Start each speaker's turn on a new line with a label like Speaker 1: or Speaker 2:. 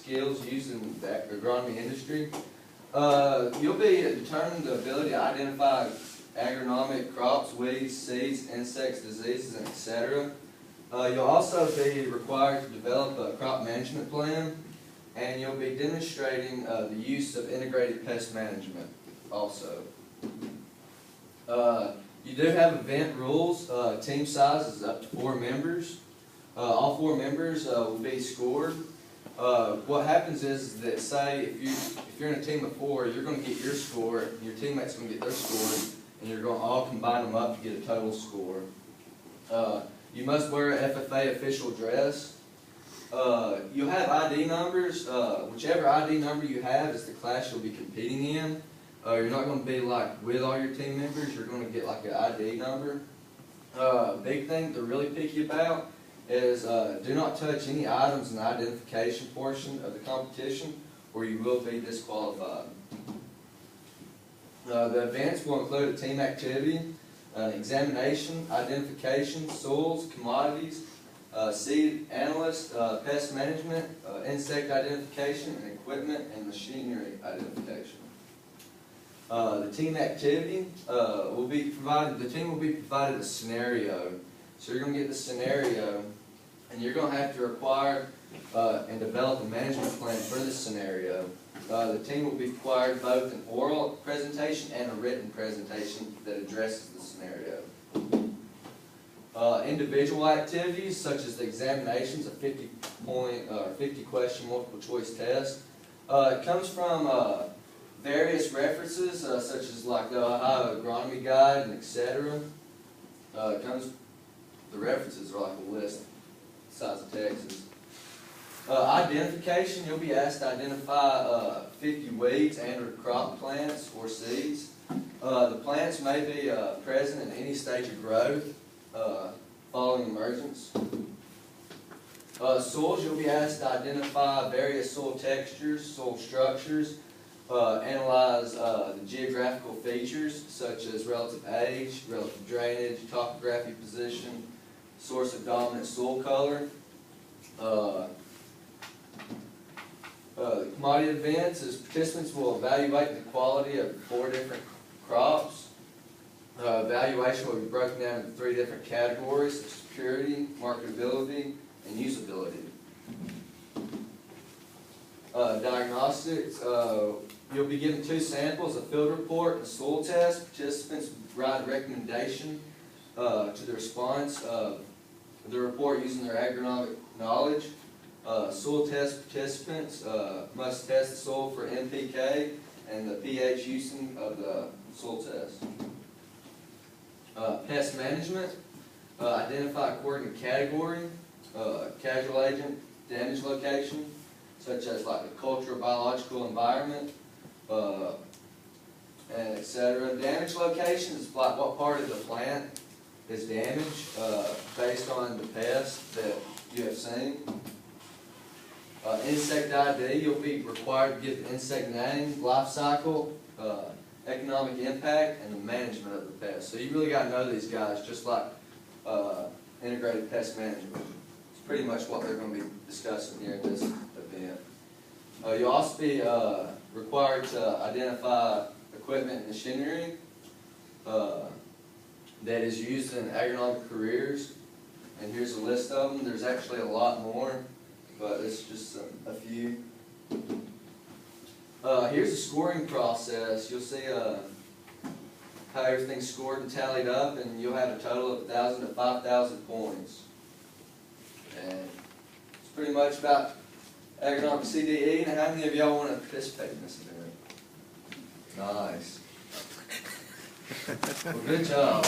Speaker 1: skills used in the agronomy industry. You'll be determining the ability to identify agronomic crops, weeds, seeds, insects, diseases, and etc. You'll also be required to develop a crop management plan, and you'll be demonstrating the use of integrated pest management also. You do have event rules. Team size is up to 4 members. All 4 members will be scored. What happens is that, say, if you're in a team of 4, you're going to get your score, and your teammates are going to get their score, and you're going to all combine them up to get a total score. You must wear an FFA official dress. You'll have ID numbers. Whichever ID number you have is the class you'll be competing in. You're not going to be like with all your team members. You're going to get like an ID number. Big thing to really picky about is do not touch any items in the identification portion of the competition, or you will be disqualified. The events will include a team activity, examination, identification, soils, commodities, seed analyst, pest management, insect identification, and equipment and machinery identification. The team activity will be provided. The team will be provided a scenario. So you're going to get the scenario, and you're going to have to require and develop a management plan for this scenario. The team will be required both an oral presentation and a written presentation that addresses the scenario. Individual activities such as the examinations, a 50 question multiple choice test. It comes from various references such as like the Ohio Agronomy Guide and etc. The references are like a list the size of Texas. Identification, you'll be asked to identify 50 weeds and or crop plants or seeds. The plants may be present in any stage of growth following emergence. Soils, you'll be asked to identify various soil textures, soil structures, analyze the geographical features such as relative age, relative drainage, topography position, source of dominant soil color. The commodity events is participants will evaluate the quality of 4 different crops. Evaluation will be broken down into 3 different categories, such as purity, marketability, and usability. Diagnostics, you'll be given 2 samples, a field report and a soil test. Participants provide a recommendation to the response of the report using their agronomic knowledge. Soil test participants must test the soil for NPK and the pH using of the soil test. Pest management, identify according to category, casual agent, damage location, such as like the cultural biological environment, and etc. Damage location is like what part of the plant is damaged based on the pest that you have seen. Insect ID, you'll be required to give the insect name, life cycle, economic impact, and the management of the pest. So you really got to know these guys, just like integrated pest management. It's pretty much what they're going to be discussing here in this event. You'll also be required to identify equipment and machinery that is used in agronomic careers. And here's a list of them. There's actually a lot more, but it's just a few. Here's the scoring process. You'll see how everything's scored and tallied up, and you'll have a total of 1,000 to 5,000 points. And it's pretty much about agronomic CDE. And how many of y'all want to participate in this event? Nice. Well, good job.